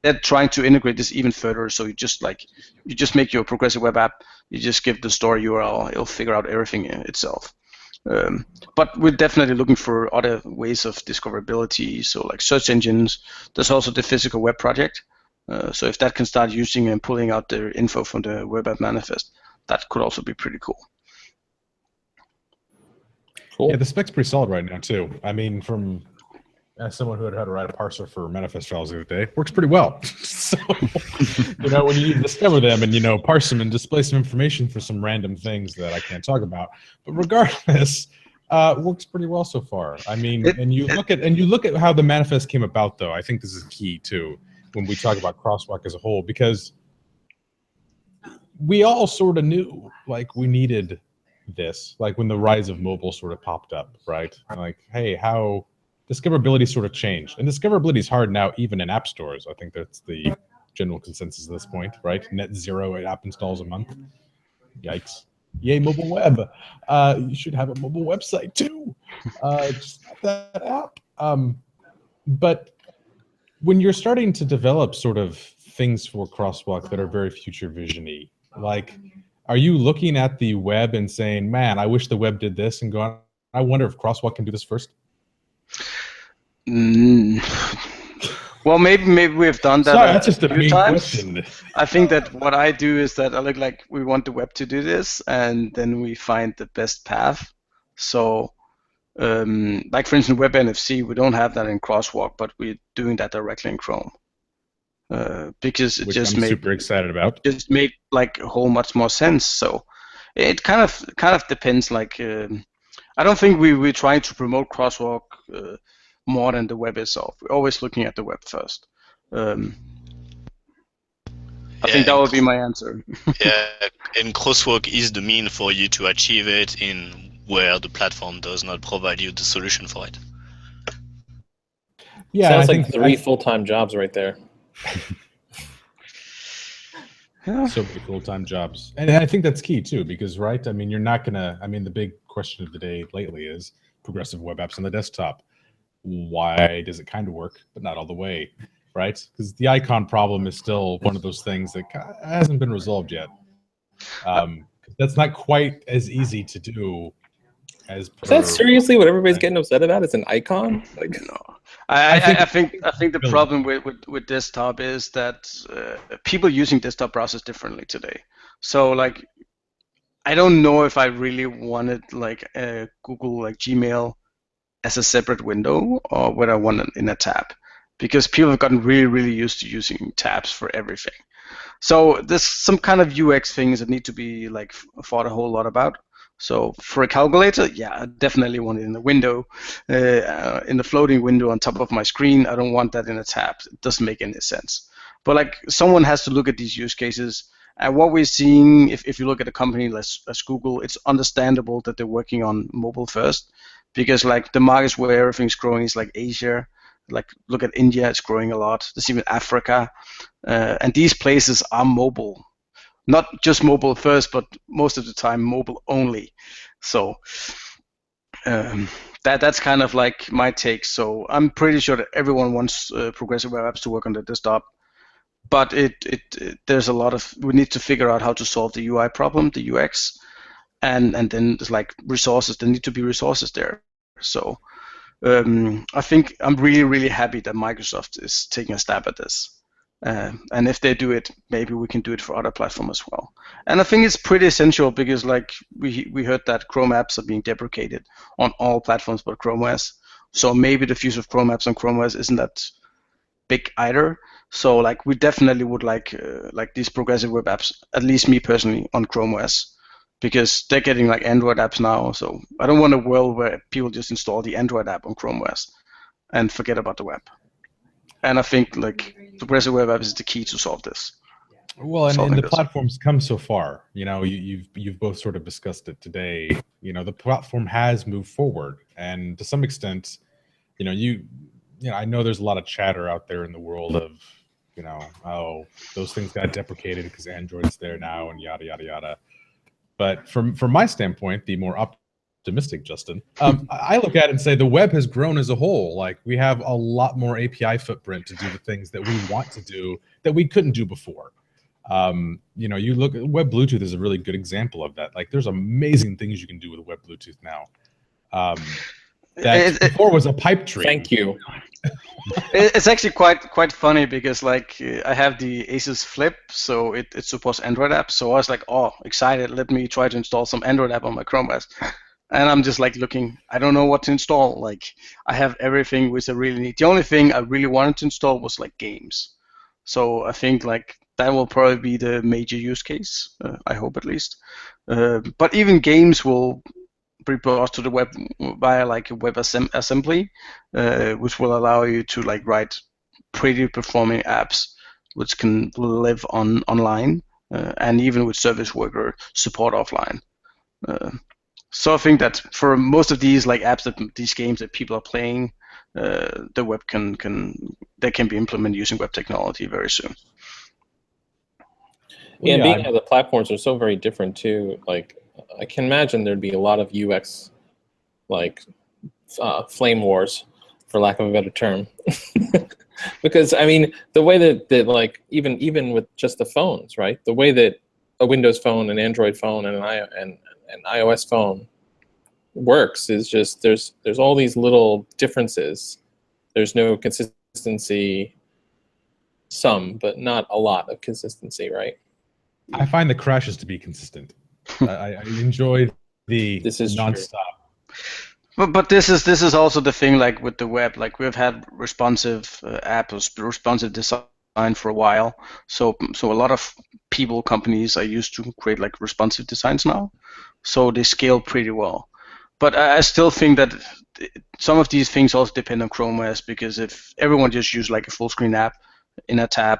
they're trying to integrate this even further. So you just make your progressive web app. You just give the store URL. It'll figure out everything itself. But we're definitely looking for other ways of discoverability. So like search engines. There's also the physical web project. So if that can start using and pulling out the info from the web app manifest, that could also be pretty cool. Cool. Yeah, the spec's pretty solid right now too. I mean, as someone who had to write a parser for manifest files the other day, works pretty well. So, when you discover them and, parse them and display some information for some random things that I can't talk about. But regardless, works pretty well so far. I mean, and you look at how the manifest came about, though. I think this is key, too, when we talk about Crosswalk as a whole, because we all sort of knew, like, we needed this, like when the rise of mobile sort of popped up, right? Like, hey, how discoverability sort of changed. And discoverability is hard now, even in app stores. I think that's the general consensus at this point, right? Net zero app installs a month. Yikes. Yay, mobile web. You should have a mobile website too. Just that app. But when you're starting to develop sort of things for Crosswalk that are very future vision-y, like, are you looking at the web and saying, man, I wish the web did this, and going, I wonder if Crosswalk can do this first? Well, maybe we've done that. Sorry, that's just a few times. Question. I think that what I do is that I look like we want the web to do this, and then we find the best path. So, like for instance, WebNFC, we don't have that in Crosswalk, but we're doing that directly in Chrome. Because it just made super excited about. Just made like a whole much more sense. So it kind of depends. Like I don't think we're trying to promote Crosswalk more than the web itself. We're always looking at the web first. I think that would be my answer. Yeah, and Crosswalk is the mean for you to achieve it in where the platform does not provide you the solution for it. Yeah, sounds like 3 full-time jobs right there. Yeah. So many full-time jobs. And I think that's key too, because, right, I mean, you're not gonna, I mean, the big question of the day lately is progressive web apps on the desktop. Why does it kind of work, but not all the way, right? Because the icon problem is still one of those things that hasn't been resolved yet. That's not quite as easy to do as per, is that seriously what everybody's getting upset about? It's an icon? Like, no. I think the problem with desktop is that people using desktop browsers differently today. So like, I don't know if I really wanted like Google like Gmail as a separate window or whether I want it in a tab, because people have gotten really used to using tabs for everything. So there's some kind of UX things that need to be like thought a whole lot about. So for a calculator, yeah, I definitely want it in the window, in the floating window on top of my screen. I don't want that in a tab. It doesn't make any sense. But like someone has to look at these use cases. And what we're seeing, if you look at a company as Google, it's understandable that they're working on mobile first, because like the markets where everything's growing is like Asia. Like look at India, it's growing a lot. There's even Africa, and these places are mobile, not just mobile first, but most of the time mobile only. So that's kind of like my take. So I'm pretty sure that everyone wants progressive web apps to work on the desktop. But there's a lot of, we need to figure out how to solve the UI problem, the UX, and then there's like resources. There need to be resources there. So I think I'm really happy that Microsoft is taking a stab at this. And if they do it, maybe we can do it for other platforms as well. And I think it's pretty essential because like we heard that Chrome apps are being deprecated on all platforms but Chrome OS. So maybe the future of Chrome apps on Chrome OS isn't that big either. So like we definitely would like these progressive web apps, at least me personally, on Chrome OS, because they're getting like Android apps now. So I don't want a world where people just install the Android app on Chrome OS and forget about the web. And I think like progressive web apps is the key to solve this. Well, and the platform's come so far. You know, you've both sort of discussed it today. You know, the platform has moved forward, and to some extent, you know, I know there's a lot of chatter out there in the world of, you know, oh, those things got deprecated because Android's there now and yada yada yada. But from my standpoint, the more optimistic Justin, I look at it and say the web has grown as a whole. Like we have a lot more API footprint to do the things that we want to do that we couldn't do before. You know, you look at Web Bluetooth is a really good example of that. Like there's amazing things you can do with Web Bluetooth now. That before was a pipe dream. Thank you. It's actually quite funny because like I have the Asus Flip, so it supports Android apps. So I was like, oh, excited. Let me try to install some Android app on my Chrome OS. And I'm just like looking, I don't know what to install. Like I have everything which I really need. The only thing I really wanted to install was like games. So I think like that will probably be the major use case. I hope at least. But even games will be brought to the web via like a web assembly, which will allow you to like write pretty performing apps which can live online and even with service worker support offline. So I think that for most of these like apps these games that people are playing, the web can be implemented using web technology very soon. Yeah, and being how the platforms are so very different too, like I can imagine there'd be a lot of UX like flame wars, for lack of a better term. Because I mean, the way that like even with just the phones, right? The way that a Windows phone, an Android phone, and an iOS phone works is just there's all these little differences. There's no consistency, some, but not a lot of consistency, right? I find the crashes to be consistent. I enjoy the nonstop. But this is also the thing, like with the web, like we've had responsive apps, responsive design for a while. So a lot of companies are used to create like responsive designs now. So they scale pretty well. But I still think that some of these things also depend on Chrome OS, because if everyone just use like a full screen app in a tab,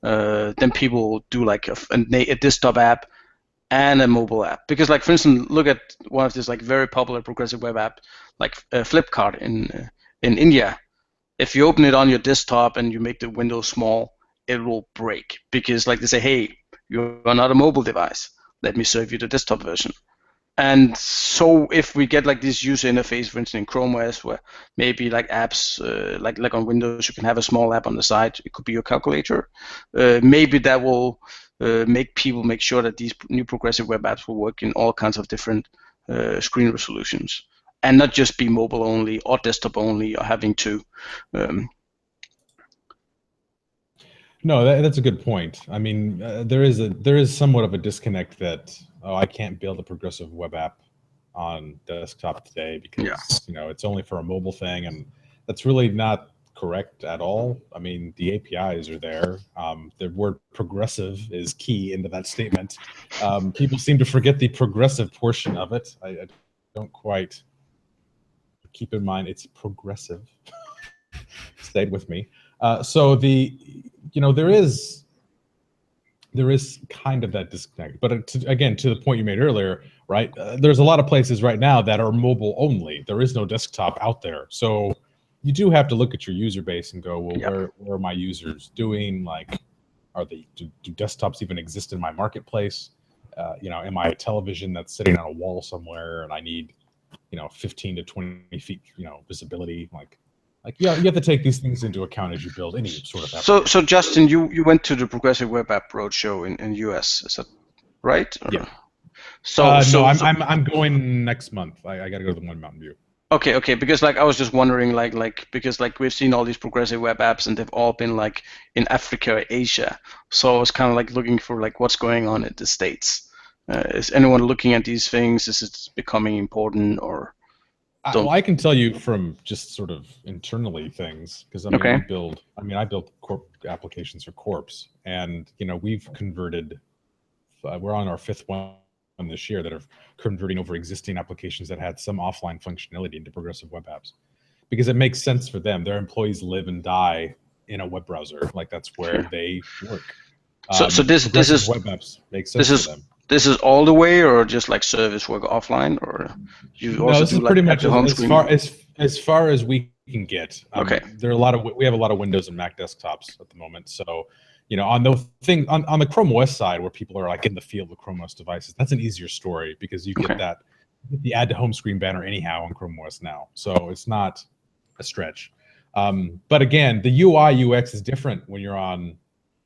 then people do like a desktop app and a mobile app. Because like, for instance, look at one of these like very popular progressive web app, like Flipkart in India. If you open it on your desktop and you make the window small, it will break, because like they say, hey, you're not a mobile device. Let me serve you the desktop version. And so if we get like this user interface, for instance, in Chrome OS, where maybe like apps, like on Windows, you can have a small app on the side. It could be your calculator. Maybe that will make people make sure that these new progressive web apps will work in all kinds of different screen resolutions, and not just be mobile only or desktop only or having two. No, that's a good point. I mean, there is somewhat of a disconnect that I can't build a progressive web app on desktop today because you know it's only for a mobile thing, and that's really not correct at all. I mean, the APIs are there. The word progressive is key into that statement. People seem to forget the progressive portion of it. I don't quite keep in mind it's progressive. Stayed with me. So there is kind of that disconnect. But again, to the point you made earlier, right? There's a lot of places right now that are mobile only. There is no desktop out there. So you do have to look at your user base and go, well, where are my users doing? Like, do desktops even exist in my marketplace? Am I a television that's sitting on a wall somewhere and I need, 15 to 20 feet, visibility? You have to take these things into account as you build any sort of application. So Justin, you went to the Progressive Web App Roadshow in US, is that right? Or? Yeah. No, I'm going next month. I got to go to the one in Mountain View. Okay, because I was just wondering, because we've seen all these progressive web apps and they've all been in Africa or Asia. So I was kind of looking for what's going on in the States. Is anyone looking at these things? Is it becoming important or? Well, I can tell you from just sort of internally things, because I build corp applications for corps, and we've converted. We're on our 5th one this year that are converting over existing applications that had some offline functionality into progressive web apps, because it makes sense for them. Their employees live and die in a web browser, that's where they work. So this is web apps make sense for them. This is all the way, or just service work offline, or you also this do is pretty much home as far as we can get. Okay. We have a lot of Windows and Mac desktops at the moment, so on the Chrome OS side, where people are in the field with Chrome OS devices, that's an easier story because you get the add to home screen banner anyhow on Chrome OS now, so it's not a stretch. But again, the UI UX is different when you're on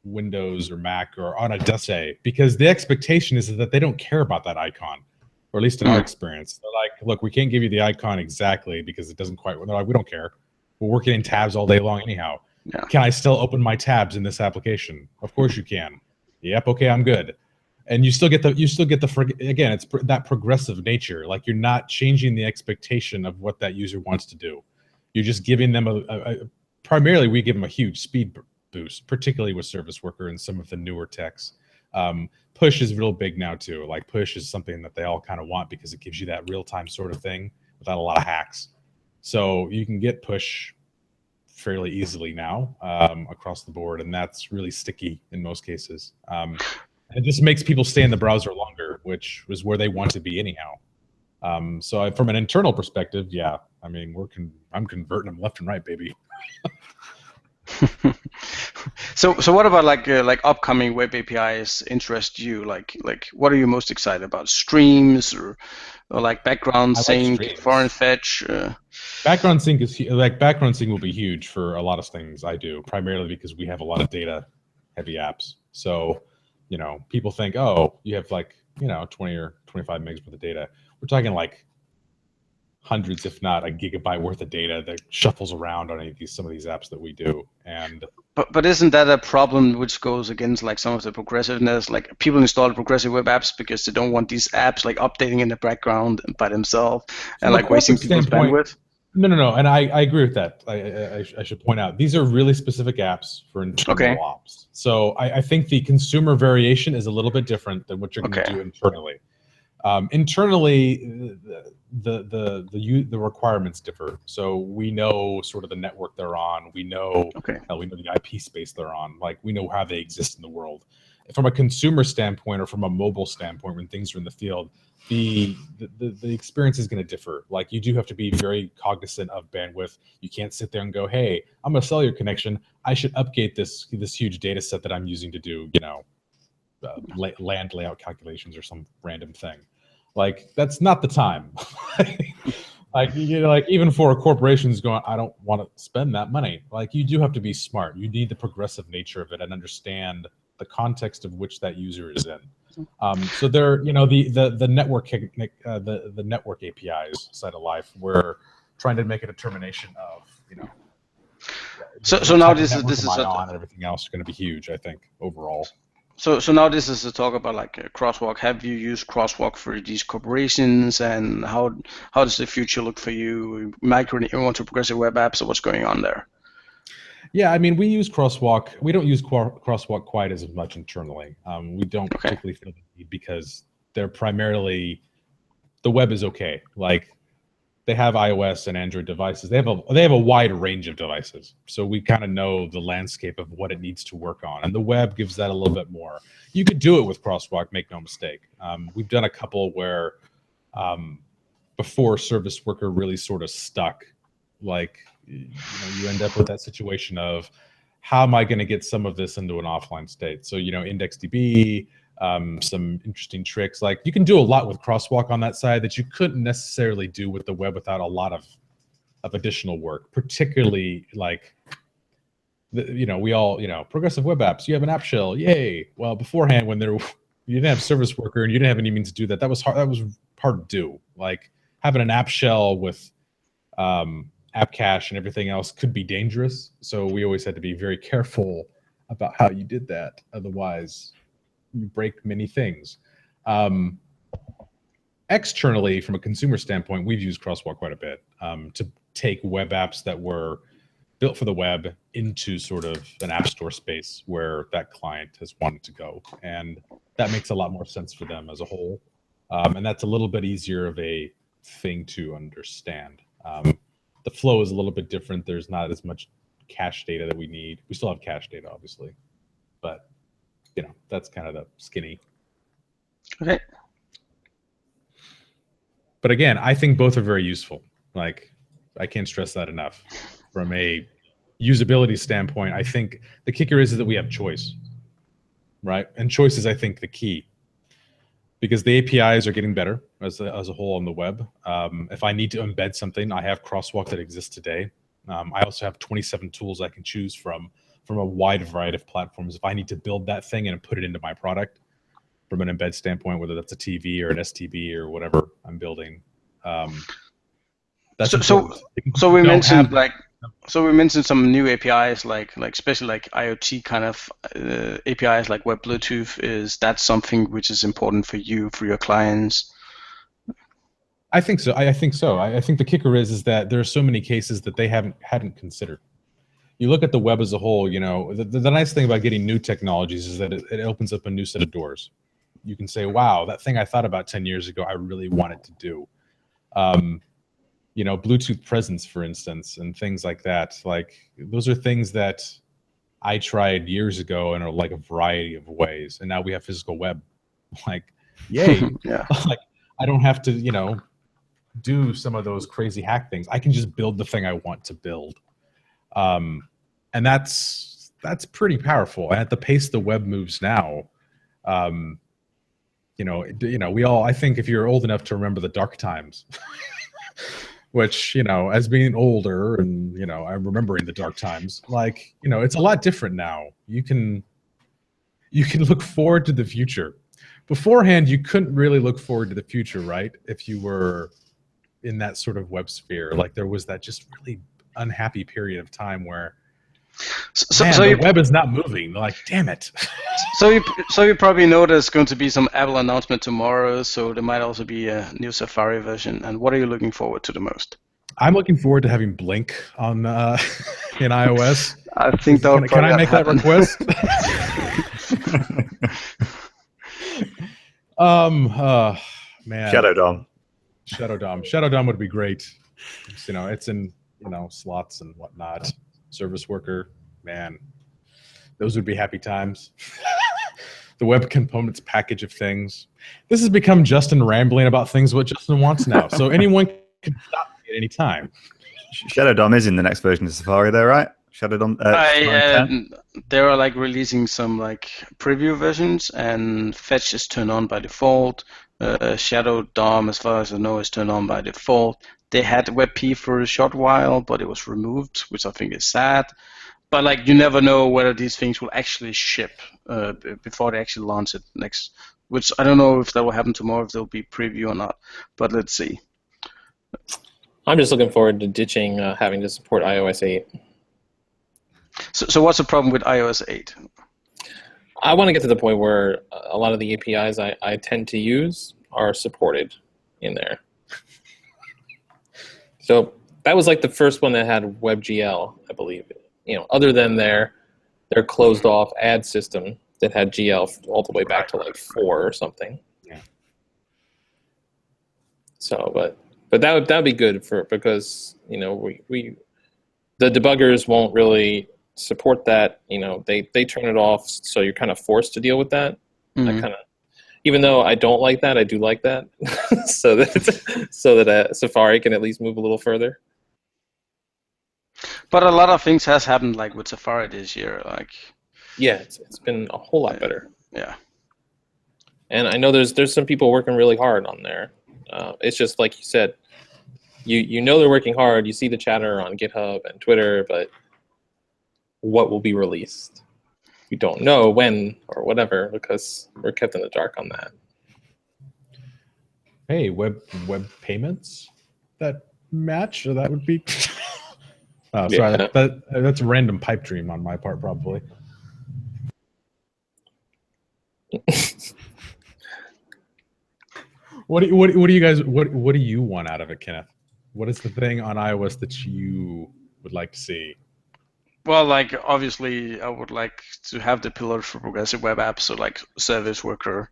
Windows or Mac or on a desktop, because the expectation is that they don't care about that icon, or at least in our experience. They're look, we can't give you the icon exactly because it doesn't quite. They're we don't care. We're working in tabs all day long anyhow. Yeah. Can I still open my tabs in this application? Of course you can. Yep. Okay, I'm good. And you still get again, it's that progressive nature. You're not changing the expectation of what that user wants to do. You're just giving them primarily we give them a huge speed boost, particularly with Service Worker and some of the newer techs. Push is real big now too. Push is something that they all kind of want because it gives you that real-time sort of thing without a lot of hacks. So you can get push fairly easily now across the board, and that's really sticky in most cases. It just makes people stay in the browser longer, which was where they want to be anyhow. So from an internal perspective, yeah, I'm converting them left and right, baby. So what about upcoming web APIs interest you? What are you most excited about? Streams or background sync, foreign fetch? Background sync is background sync will be huge for a lot of things I do, primarily because we have a lot of data heavy apps. So people think, oh, you have 20 or 25 megs worth of data. We're talking hundreds, if not a gigabyte worth of data that shuffles around on some of these apps that we do. And but isn't that a problem which goes against some of the progressiveness? People install progressive web apps because they don't want these apps updating in the background by themselves and wasting people's bandwidth. No, and I agree with that. I should point out these are really specific apps for internal ops. So I think the consumer variation is a little bit different than what you're going to do internally. Internally, the requirements differ. So we know sort of the network they're on. We know we know the IP space they're on. We know how they exist in the world. From a consumer standpoint or from a mobile standpoint, when things are in the field, the experience is going to differ. You do have to be very cognizant of bandwidth. You can't sit there and go, hey, I'm a cellular connection. I should update this huge data set that I'm using to do land layout calculations or some random thing. That's not the time. Even for corporations going, I don't want to spend that money. You do have to be smart. You need the progressive nature of it and understand the context of which that user is in. So there, the network the network APIs side of life, we're trying to make a determination of So now this is on and everything else is going to be huge, I think, overall. So now this is a talk about Crosswalk. Have you used Crosswalk for these corporations, and how does the future look for you? Migrating everyone to progressive web apps, or what's going on there? Yeah, we use Crosswalk. We don't use Crosswalk quite as much internally. We don't particularly feel the need because they're primarily the web is okay. they have iOS and Android devices. They have a wide range of devices, so we kind of know the landscape of what it needs to work on, and the web gives that a little bit more. You could do it with Crosswalk, make no mistake. We've done a couple where before Service Worker really sort of stuck, like you end up with that situation of how am I going to get some of this into an offline state? So IndexedDB. Some interesting tricks. Like you can do a lot with Crosswalk on that side that you couldn't necessarily do with the web without a lot of additional work, particularly like, we all, progressive web apps, you have an app shell, yay. Well, beforehand, when you didn't have Service Worker and you didn't have any means to do that, that was hard to do. Like having an app shell with app cache and everything else could be dangerous. So we always had to be very careful about how you did that. Otherwise, you break many things. Externally, from a consumer standpoint, we've used Crosswalk quite a bit to take web apps that were built for the web into sort of an app store space where that client has wanted to go. And that makes a lot more sense for them as a whole. And that's a little bit easier of a thing to understand. The flow is a little bit different. There's not as much cache data that we need. We still have cache data, obviously, but that's kind of the skinny. Okay. But again, I think both are very useful. Like, I can't stress that enough. From a usability standpoint, I think the kicker is that we have choice, right? And choice is, I think, the key. Because the APIs are getting better as a whole on the web. If I need to embed something, I have Crosswalk that exists today. I also have 27 tools I can choose from a wide variety of platforms. If I need to build that thing and put it into my product from an embed standpoint, whether that's a TV or an STB or whatever I'm building. That's so we mentioned we mentioned some new APIs like especially like IoT kind of APIs like Web Bluetooth. Is that something which is important for you, for your clients? I think so. I think so. I think the kicker is that there are so many cases that they hadn't considered. You look at the web as a whole, the nice thing about getting new technologies is that it opens up a new set of doors. You can say, wow, that thing I thought about 10 years ago, I really wanted to do. Bluetooth presence, for instance, and things like that. Like, those are things that I tried years ago in like a variety of ways. And now we have physical web. Like, yay. Yeah. Like, I don't have to, do some of those crazy hack things. I can just build the thing I want to build. And that's pretty powerful. And at the pace the web moves now, we all, I think if you're old enough to remember the dark times, which, as being older and, I'm remembering the dark times, like, it's a lot different now. You can look forward to the future. Beforehand, you couldn't really look forward to the future, right? If you were in that sort of web sphere, like there was that just really unhappy period of time where the web is not moving. Like, damn it. So you probably know there's going to be some Apple announcement tomorrow. So there might also be a new Safari version. And what are you looking forward to the most? I'm looking forward to having Blink on in iOS. I think can I make that request? Man. Shadow DOM. Shadow DOM would be great. It's in slots and whatnot. Service Worker, man, those would be happy times. The web components package of things. This has become Justin rambling about things what Justin wants now. So anyone can stop me at any time. Shadow DOM is in the next version of Safari, though, right? Shadow DOM. They're like releasing some like preview versions, and fetch is turned on by default. Shadow DOM, as far as I know, is turned on by default. They had WebP for a short while, but it was removed, which I think is sad. But like, you never know whether these things will actually ship before they actually launch it next. Which I don't know if that will happen tomorrow, if there'll be preview or not. But let's see. I'm just looking forward to ditching having to support iOS 8. So what's the problem with iOS 8? I want to get to the point where a lot of the APIs I tend to use are supported in there. So that was like the first one that had WebGL, I believe. Other than their closed off ad system that had GL all the way back to like 4 or something. Yeah. So, but But that'd be good because we the debuggers won't really support that. They turn it off, so you're kind of forced to deal with that. Mhm. I kind of, even though I don't like that, I do like that, so that Safari can at least move a little further. But a lot of things has happened like with Safari this year. Like, Yeah, it's been a whole lot better. yeah. And I know there's some people working really hard on there. It's just like you said, you know they're working hard. You see the chatter on GitHub and Twitter, but what will be released? We don't know when or whatever because we're kept in the dark on that. Hey, web payments that match, or that would be. Oh, sorry, Yeah. that's a random pipe dream on my part, probably. What do you guys what do you want out of it, Kenneth? What is the thing on iOS that you would like to see? Well, like obviously, I would like to have the pillars for progressive web apps, so like Service Worker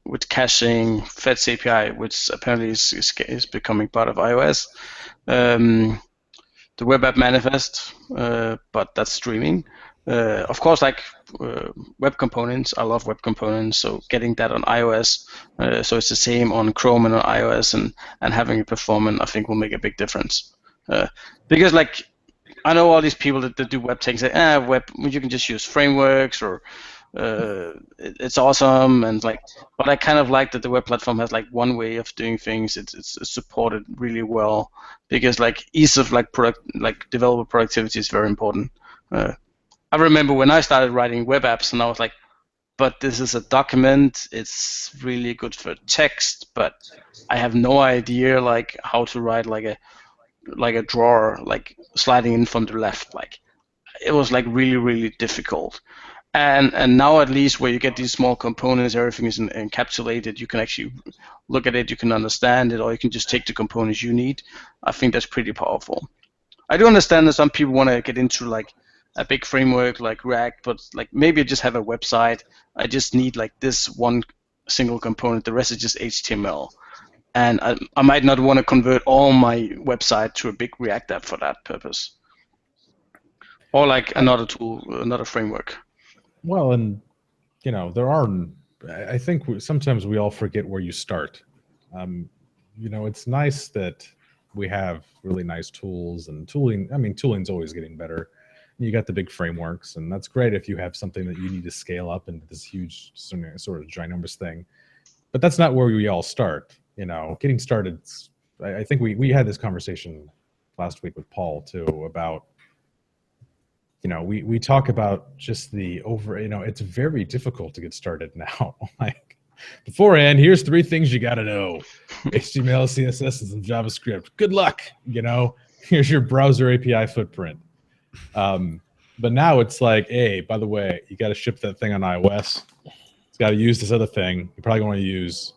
with caching, Fetch API, which apparently is becoming part of iOS. The web app manifest, but that's streaming. Of course, like web components. I love web components, so getting that on iOS, so it's the same on Chrome and on iOS, and having it performant, I think will make a big difference. Because like I know all these people that do web things say, web, you can just use frameworks or it's awesome, and like, but I kind of like that the web platform has like one way of doing things. It's supported really well because like ease of like developer productivity is very important. I remember when I started writing web apps, and I was like, but this is a document. It's really good for text, but I have no idea like how to write like a drawer, like sliding in from the left. Like it was like really difficult. And now at least where you get these small components, everything is encapsulated. You can actually look at it, you can understand it, or you can just take the components you need. I think that's pretty powerful. I do understand that some people want to get into like a big framework like React, but like maybe I just have a website. I just need like this one single component. The rest is just HTML. And I might not want to convert all my website to a big React app for that purpose. Or like another tool, another framework. Well, and I think sometimes we all forget where you start. It's nice that we have really nice tools and tooling. I mean, tooling's always getting better. You got the big frameworks, and that's great if you have something that you need to scale up into this huge sort of ginormous thing. But that's not where we all start. Getting started. I think we had this conversation last week with Paul too about. We talk about just the it's very difficult to get started now. Like beforehand, here's 3 things you got to know: HTML, CSS, and JavaScript. Good luck. Here's your browser API footprint. But now it's like, hey, by the way, you got to ship that thing on iOS. It's got to use this other thing. You're probably going to use,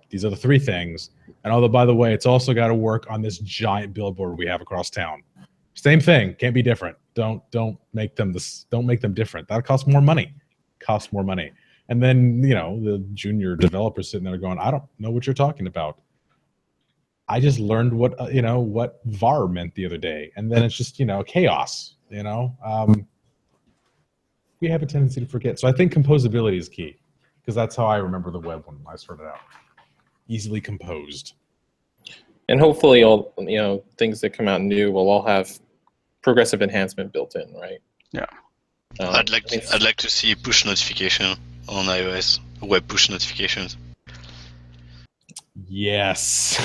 these other 3 things. And although, by the way, it's also got to work on this giant billboard we have across town. Same thing, can't be different. Don't make them different. That costs more money. And then, the junior developer sitting there going, I don't know what you're talking about. I just learned what var meant the other day. And then it's just, chaos, We have a tendency to forget. So I think composability is key, because that's how I remember the web when I started out. Easily composed. And hopefully all things that come out new will all have progressive enhancement built in, right? Yeah. I'd like to see push notification on iOS, web push notifications. Yes.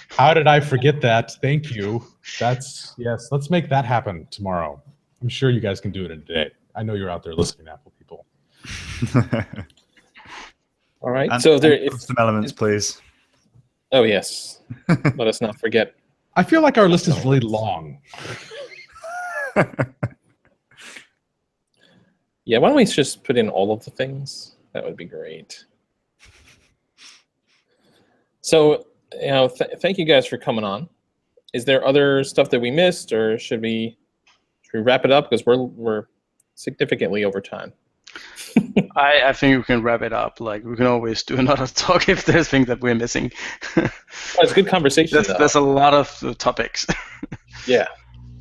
How did I forget that? Thank you. Yes. Let's make that happen tomorrow. I'm sure you guys can do it in a day. I know you're out there listening, Apple people. All right. And, so there, some elements, please. Oh yes. Let us not forget. I feel like our list is really long. Yeah, why don't we just put in all of the things? That would be great. So, thank you guys for coming on. Is there other stuff that we missed, or should we wrap it up, because we're significantly over time? I think we can wrap it up. Like, we can always do another talk if there's things that we're missing. Well, it's a good conversation. There's a lot of topics. Yeah,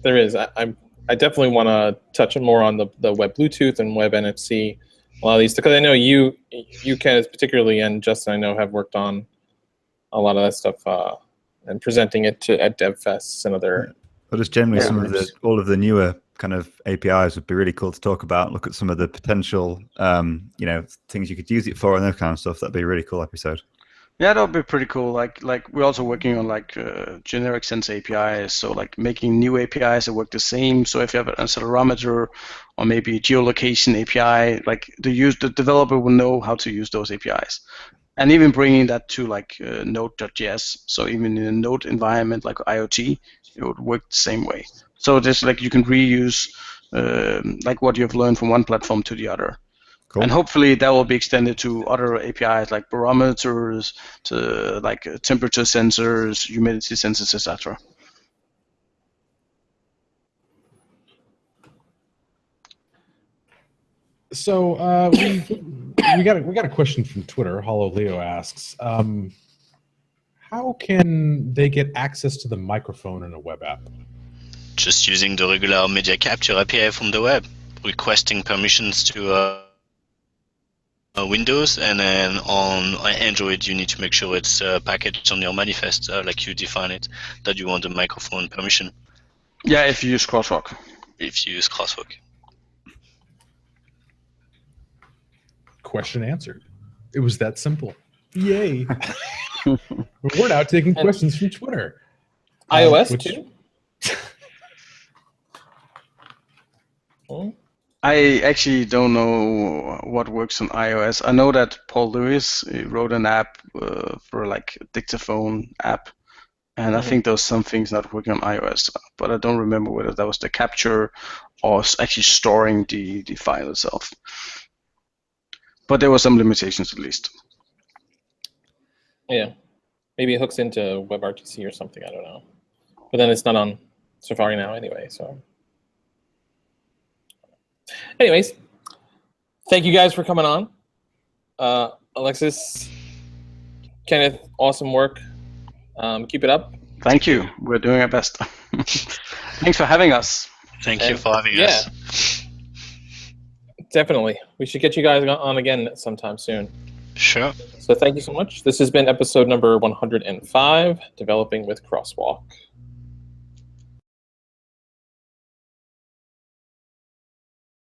there is. I definitely want to touch more on the web Bluetooth and web NFC. A lot of these, because I know you can particularly, and Justin, I know, have worked on a lot of that stuff and presenting it at DevFests and other. But just generally, some of groups. all of the newer kind of APIs would be really cool to talk about. Look at some of the potential, things you could use it for and that kind of stuff. That'd be a really cool episode. Yeah, that would be pretty cool. Like we're also working on generic sense APIs, so like making new APIs that work the same. So if you have an accelerometer or maybe a geolocation API, like the developer will know how to use those APIs, and even bringing that to like Node.js. So even in a Node environment like IoT, it would work the same way. So just like you can reuse like what you've learned from one platform to the other. Cool. And hopefully that will be extended to other APIs like barometers, to like temperature sensors, humidity sensors, etc. So we got a question from Twitter. Hollow Leo asks, how can they get access to the microphone in a web app? Just using the regular media capture API from the web, requesting permissions to Windows, and then on Android you need to make sure it's packaged on your manifest like you define it, that you want the microphone permission. Yeah, if you use Crosswalk. If you use Crosswalk. Question answered. It was that simple. Yay. We're now taking questions from Twitter. iOS too? I actually don't know what works on iOS. I know that Paul Lewis wrote an app for like a dictaphone app, and I think there's some things not working on iOS, but I don't remember whether that was the capture or actually storing the file itself. But there were some limitations at least. Yeah, maybe it hooks into WebRTC or something. I don't know, but then it's not on Safari now anyway. So. Anyways, thank you guys for coming on. Alexis, Kenneth, awesome work. Keep it up. Thank you. We're doing our best. Thanks for having us. Thank you for having us. Definitely. We should get you guys on again sometime soon. Sure. So thank you so much. This has been episode number 105, Developing with Crosswalk.